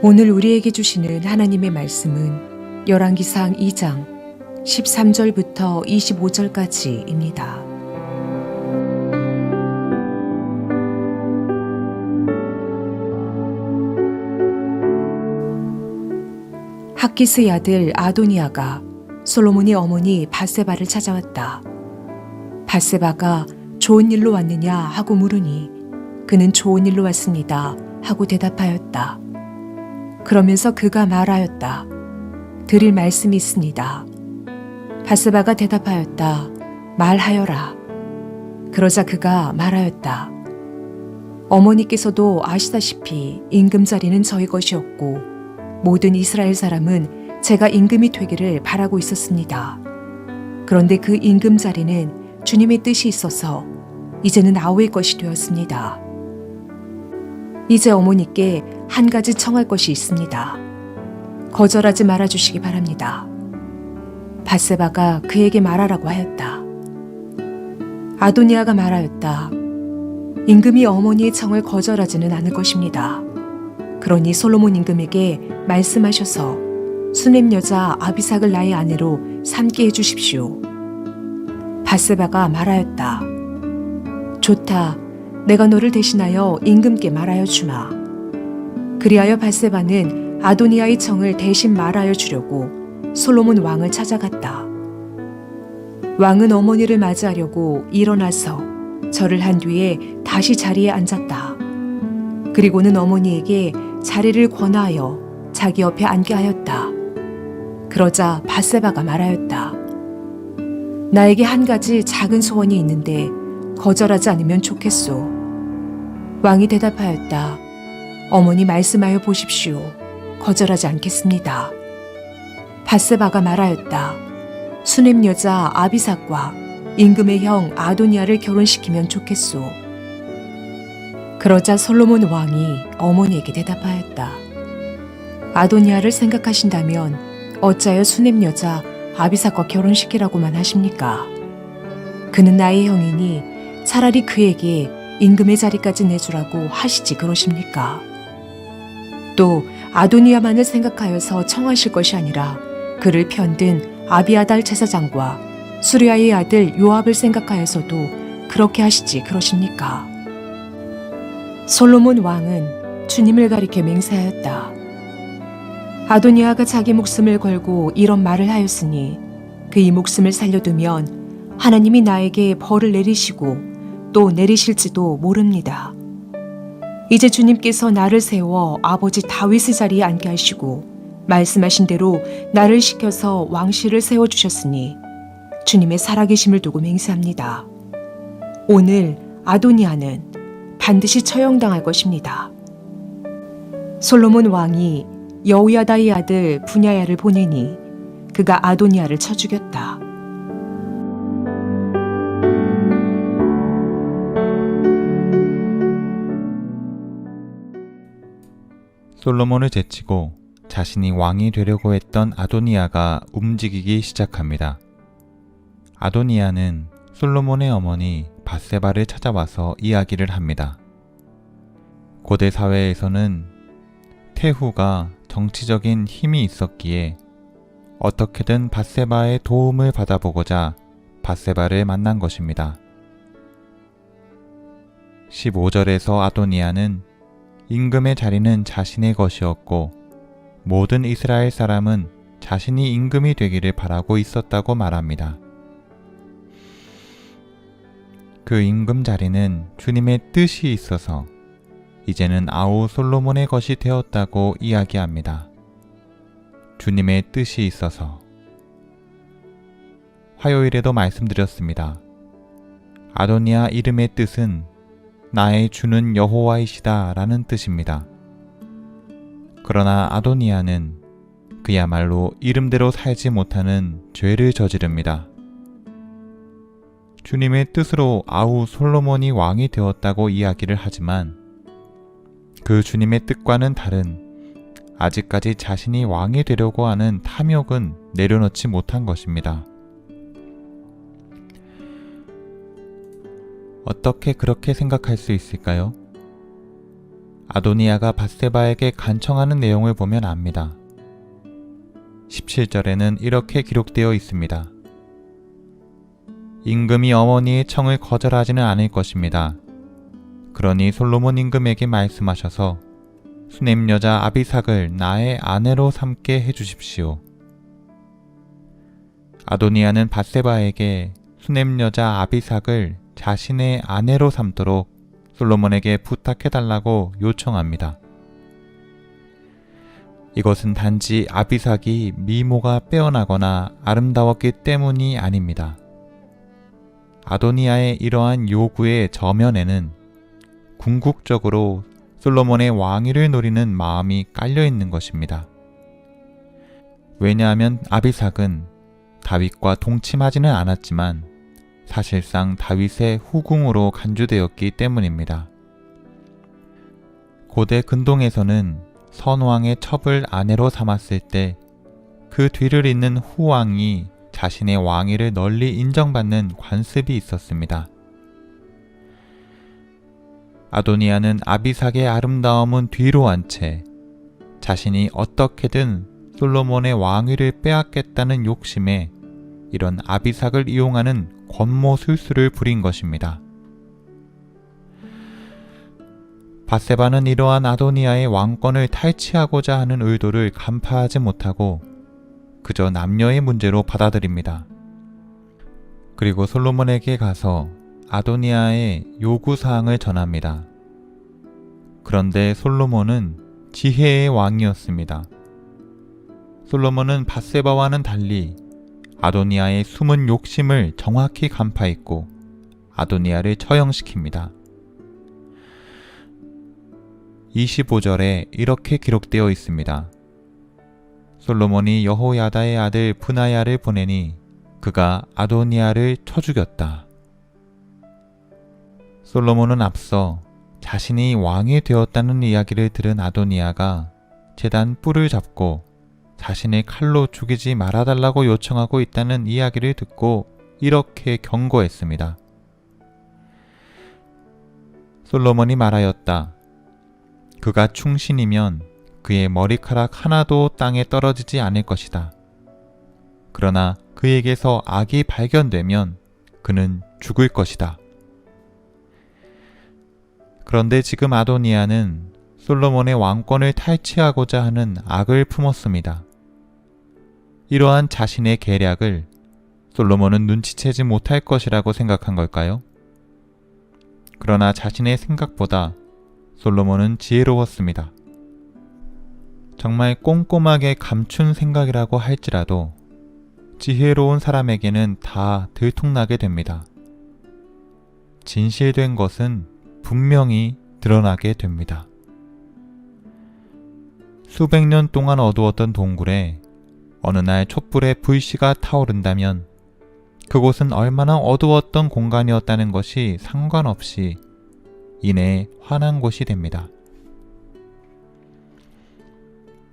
오늘 우리에게 주시는 하나님의 말씀은 열왕기상 2장 13절부터 25절까지입니다. 학기스의 아들 아도니아가 솔로몬의 어머니 밧세바를 찾아왔다. 밧세바가 좋은 일로 왔느냐 하고 물으니 그는 좋은 일로 왔습니다 하고 대답하였다. 그러면서 그가 말하였다. 드릴 말씀이 있습니다. 밧세바가 대답하였다. 말하여라. 그러자 그가 말하였다. 어머니께서도 아시다시피 임금자리는 저희 것이었고 모든 이스라엘 사람은 제가 임금이 되기를 바라고 있었습니다. 그런데 그 임금자리는 주님의 뜻이 있어서 이제는 아우의 것이 되었습니다. 이제 어머니께 한 가지 청할 것이 있습니다. 거절하지 말아주시기 바랍니다. 밧세바가 그에게 말하라고 하였다. 아도니아가 말하였다. 임금이 어머니의 청을 거절하지는 않을 것입니다. 그러니 솔로몬 임금에게 말씀하셔서 수넴 여자 아비삭을 나의 아내로 삼게 해주십시오. 밧세바가 말하였다. 좋다. 내가 너를 대신하여 임금께 말하여 주마. 그리하여 밧세바는 아도니아의 청을 대신 말하여 주려고 솔로몬 왕을 찾아갔다. 왕은 어머니를 맞이하려고 일어나서 절을 한 뒤에 다시 자리에 앉았다. 그리고는 어머니에게 자리를 권하여 자기 옆에 앉게 하였다. 그러자 밧세바가 말하였다. 나에게 한 가지 작은 소원이 있는데 거절하지 않으면 좋겠소. 왕이 대답하였다. 어머니 말씀하여 보십시오. 거절하지 않겠습니다. 밧세바가 말하였다. 수넴 여자 아비삭과 임금의 형 아도니아를 결혼시키면 좋겠소. 그러자 솔로몬 왕이 어머니에게 대답하였다. 아도니아를 생각하신다면 어찌하여 수넴 여자 아비삭과 결혼시키라고만 하십니까? 그는 나의 형이니 차라리 그에게 임금의 자리까지 내주라고 하시지 그러십니까? 또 아도니아만을 생각하여서 청하실 것이 아니라 그를 편든 아비아달 제사장과 수리아의 아들 요압을 생각하여서도 그렇게 하시지 그러십니까? 솔로몬 왕은 주님을 가리켜 맹세하였다. 아도니아가 자기 목숨을 걸고 이런 말을 하였으니 그의 목숨을 살려두면 하나님이 나에게 벌을 내리시고 또 내리실지도 모릅니다. 이제 주님께서 나를 세워 아버지 다윗의 자리에 앉게 하시고 말씀하신 대로 나를 시켜서 왕실을 세워주셨으니 주님의 살아계심을 두고 맹세합니다. 오늘 아도니아는 반드시 처형당할 것입니다. 솔로몬 왕이 여호야다의 아들 분야야를 보내니 그가 아도니아를 쳐 죽였다. 솔로몬을 제치고 자신이 왕이 되려고 했던 아도니아가 움직이기 시작합니다. 아도니아는 솔로몬의 어머니 밧세바를 찾아와서 이야기를 합니다. 고대 사회에서는 태후가 정치적인 힘이 있었기에 어떻게든 밧세바의 도움을 받아보고자 밧세바를 만난 것입니다. 15절에서 아도니아는 임금의 자리는 자신의 것이었고 모든 이스라엘 사람은 자신이 임금이 되기를 바라고 있었다고 말합니다. 그 임금 자리는 주님의 뜻이 있어서 이제는 아우 솔로몬의 것이 되었다고 이야기합니다. 주님의 뜻이 있어서. 화요일에도 말씀드렸습니다. 아도니아 이름의 뜻은 나의 주는 여호와이시다 라는 뜻입니다. 그러나 아도니아는 그야말로 이름대로 살지 못하는 죄를 저지릅니다. 주님의 뜻으로 아우 솔로몬이 왕이 되었다고 이야기를 하지만 그 주님의 뜻과는 다른 아직까지 자신이 왕이 되려고 하는 탐욕은 내려놓지 못한 것입니다. 어떻게 그렇게 생각할 수 있을까요? 아도니아가 밧세바에게 간청하는 내용을 보면 압니다. 17절에는 이렇게 기록되어 있습니다. 임금이 어머니의 청을 거절하지는 않을 것입니다. 그러니 솔로몬 임금에게 말씀하셔서 수넴 여자 아비삭을 나의 아내로 삼게 해주십시오. 아도니아는 밧세바에게 수넴 여자 아비삭을 자신의 아내로 삼도록 솔로몬에게 부탁해달라고 요청합니다. 이것은 단지 아비삭이 미모가 빼어나거나 아름다웠기 때문이 아닙니다. 아도니아의 이러한 요구의 저면에는 궁극적으로 솔로몬의 왕위를 노리는 마음이 깔려있는 것입니다. 왜냐하면 아비삭은 다윗과 동침하지는 않았지만 사실상 다윗의 후궁으로 간주되었기 때문입니다. 고대 근동에서는 선왕의 첩을 아내로 삼았을 때 그 뒤를 잇는 후왕이 자신의 왕위를 널리 인정받는 관습이 있었습니다. 아도니아는 아비삭의 아름다움은 뒤로 한 채 자신이 어떻게든 솔로몬의 왕위를 빼앗겠다는 욕심에 이런 아비삭을 이용하는 권모술수를 부린 것입니다. 밧세바는 이러한 아도니아의 왕권을 탈취하고자 하는 의도를 간파하지 못하고 그저 남녀의 문제로 받아들입니다. 그리고 솔로몬에게 가서 아도니아의 요구사항을 전합니다. 그런데 솔로몬은 지혜의 왕이었습니다. 솔로몬은 밧세바와는 달리 아도니아의 숨은 욕심을 정확히 간파했고 아도니아를 처형시킵니다. 25절에 이렇게 기록되어 있습니다. 솔로몬이 여호야다의 아들 브나야를 보내니 그가 아도니아를 쳐 죽였다. 솔로몬은 앞서 자신이 왕이 되었다는 이야기를 들은 아도니아가 제단 뿔을 잡고 자신의 칼로 죽이지 말아달라고 요청하고 있다는 이야기를 듣고 이렇게 경고했습니다. 솔로몬이 말하였다. 그가 충신이면 그의 머리카락 하나도 땅에 떨어지지 않을 것이다. 그러나 그에게서 악이 발견되면 그는 죽을 것이다. 그런데 지금 아도니아는 솔로몬의 왕권을 탈취하고자 하는 악을 품었습니다. 이러한 자신의 계략을 솔로몬은 눈치채지 못할 것이라고 생각한 걸까요? 그러나 자신의 생각보다 솔로몬은 지혜로웠습니다. 정말 꼼꼼하게 감춘 생각이라고 할지라도 지혜로운 사람에게는 다 들통나게 됩니다. 진실된 것은 분명히 드러나게 됩니다. 수백 년 동안 어두웠던 동굴에 어느 날 촛불의 불씨가 타오른다면 그곳은 얼마나 어두웠던 공간이었다는 것이 상관없이 이내 환한 곳이 됩니다.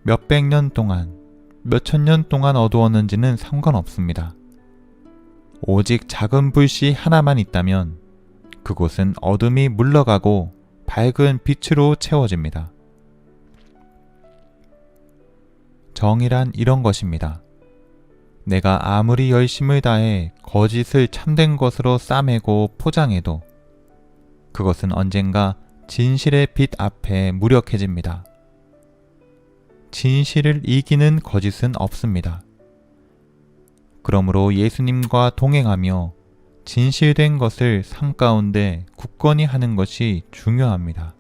몇백 년 동안, 몇천 년 동안 어두웠는지는 상관없습니다. 오직 작은 불씨 하나만 있다면 그곳은 어둠이 물러가고 밝은 빛으로 채워집니다. 정의란 이런 것입니다. 내가 아무리 열심을 다해 거짓을 참된 것으로 싸매고 포장해도 그것은 언젠가 진실의 빛 앞에 무력해집니다. 진실을 이기는 거짓은 없습니다. 그러므로 예수님과 동행하며 진실된 것을 삶 가운데 굳건히 하는 것이 중요합니다.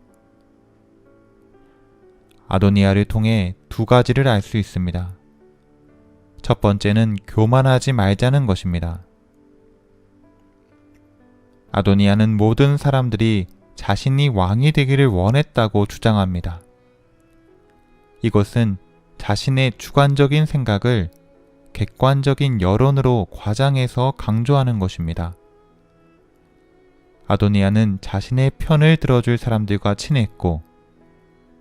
아도니아를 통해 두 가지를 알 수 있습니다. 첫 번째는 교만하지 말자는 것입니다. 아도니아는 모든 사람들이 자신이 왕이 되기를 원했다고 주장합니다. 이것은 자신의 주관적인 생각을 객관적인 여론으로 과장해서 강조하는 것입니다. 아도니아는 자신의 편을 들어줄 사람들과 친했고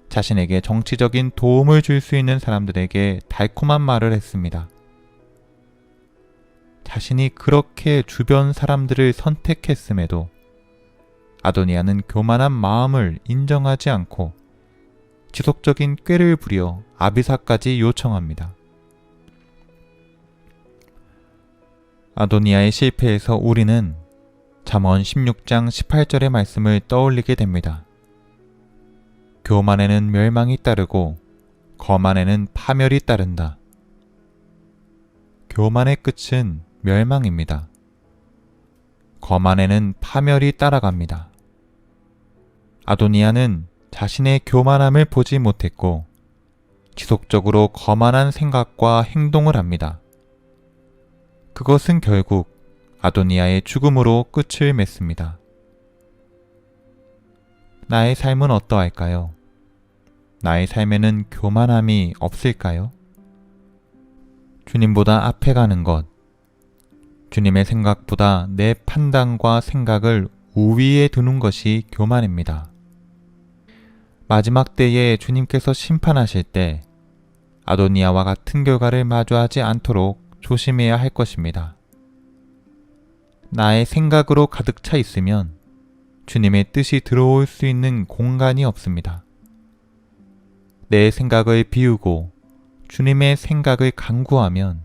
자신에게 정치적인 도움을 줄 수 있는 사람들에게 달콤한 말을 했습니다. 자신이 그렇게 주변 사람들을 선택했음에도 아도니아는 교만한 마음을 인정하지 않고 지속적인 꾀를 부려 아비삭까지 요청합니다. 아도니아의 실패에서 우리는 잠언 16장 18절의 말씀을 떠올리게 됩니다. 교만에는 멸망이 따르고 거만에는 파멸이 따른다. 교만의 끝은 멸망입니다. 거만에는 파멸이 따라갑니다. 아도니아는 자신의 교만함을 보지 못했고 지속적으로 거만한 생각과 행동을 합니다. 그것은 결국 아도니아의 죽음으로 끝을 맺습니다. 나의 삶은 어떠할까요? 나의 삶에는 교만함이 없을까요? 주님보다 앞에 가는 것, 주님의 생각보다 내 판단과 생각을 우위에 두는 것이 교만입니다. 마지막 때에 주님께서 심판하실 때 아도니아와 같은 결과를 마주하지 않도록 조심해야 할 것입니다. 나의 생각으로 가득 차 있으면 주님의 뜻이 들어올 수 있는 공간이 없습니다. 내 생각을 비우고 주님의 생각을 간구하면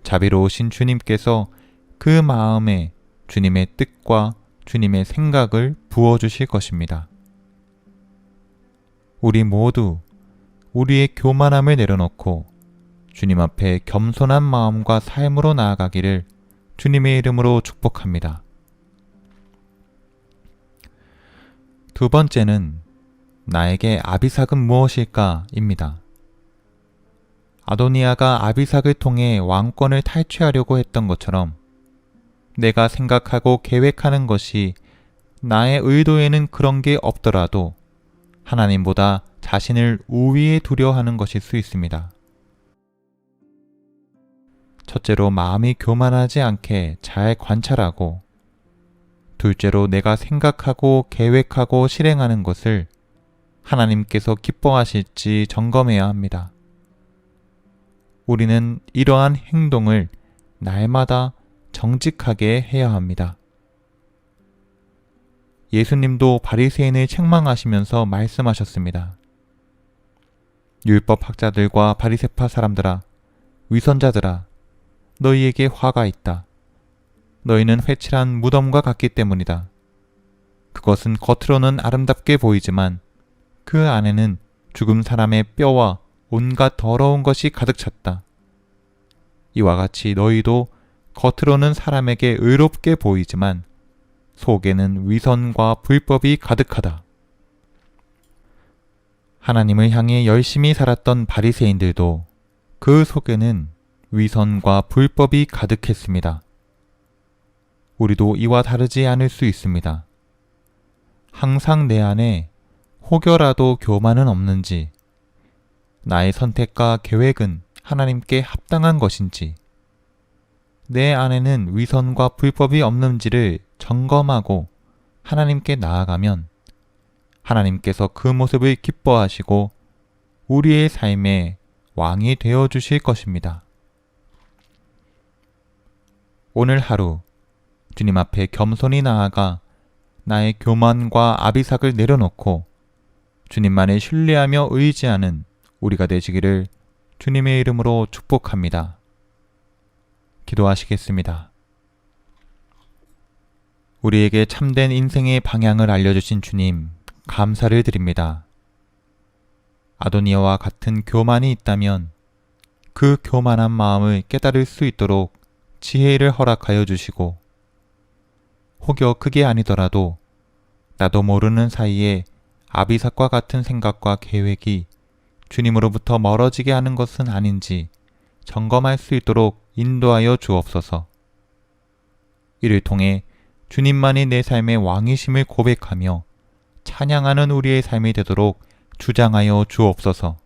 자비로우신 주님께서 그 마음에 주님의 뜻과 주님의 생각을 부어주실 것입니다. 우리 모두 우리의 교만함을 내려놓고 주님 앞에 겸손한 마음과 삶으로 나아가기를 주님의 이름으로 축복합니다. 두 번째는 나에게 아비삭은 무엇일까?입니다. 아도니아가 아비삭을 통해 왕권을 탈취하려고 했던 것처럼 내가 생각하고 계획하는 것이 나의 의도에는 그런 게 없더라도 하나님보다 자신을 우위에 두려 하는 것일 수 있습니다. 첫째로 마음이 교만하지 않게 잘 관찰하고, 둘째로 내가 생각하고 계획하고 실행하는 것을 하나님께서 기뻐하실지 점검해야 합니다. 우리는 이러한 행동을 날마다 정직하게 해야 합니다. 예수님도 바리새인을 책망하시면서 말씀하셨습니다. 율법 학자들과 바리새파 사람들아, 위선자들아, 너희에게 화가 있다. 너희는 회칠한 무덤과 같기 때문이다. 그것은 겉으로는 아름답게 보이지만 그 안에는 죽은 사람의 뼈와 온갖 더러운 것이 가득 찼다. 이와 같이 너희도 겉으로는 사람에게 의롭게 보이지만 속에는 위선과 불법이 가득하다. 하나님을 향해 열심히 살았던 바리새인들도 그 속에는 위선과 불법이 가득했습니다. 우리도 이와 다르지 않을 수 있습니다. 항상 내 안에 혹여라도 교만은 없는지, 나의 선택과 계획은 하나님께 합당한 것인지, 내 안에는 위선과 불법이 없는지를 점검하고 하나님께 나아가면 하나님께서 그 모습을 기뻐하시고 우리의 삶의 왕이 되어 주실 것입니다. 오늘 하루 주님 앞에 겸손히 나아가 나의 교만과 아비삭을 내려놓고 주님만을 신뢰하며 의지하는 우리가 되시기를 주님의 이름으로 축복합니다. 기도하시겠습니다. 우리에게 참된 인생의 방향을 알려주신 주님, 감사를 드립니다. 아도니아와 같은 교만이 있다면 그 교만한 마음을 깨달을 수 있도록 지혜를 허락하여 주시고, 혹여 그게 아니더라도 나도 모르는 사이에 아비삭과 같은 생각과 계획이 주님으로부터 멀어지게 하는 것은 아닌지 점검할 수 있도록 인도하여 주옵소서. 이를 통해 주님만이 내 삶의 왕이심을 고백하며 찬양하는 우리의 삶이 되도록 주장하여 주옵소서.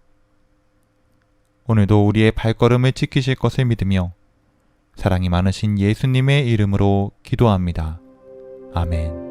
오늘도 우리의 발걸음을 지키실 것을 믿으며 사랑이 많으신 예수님의 이름으로 기도합니다. 아멘.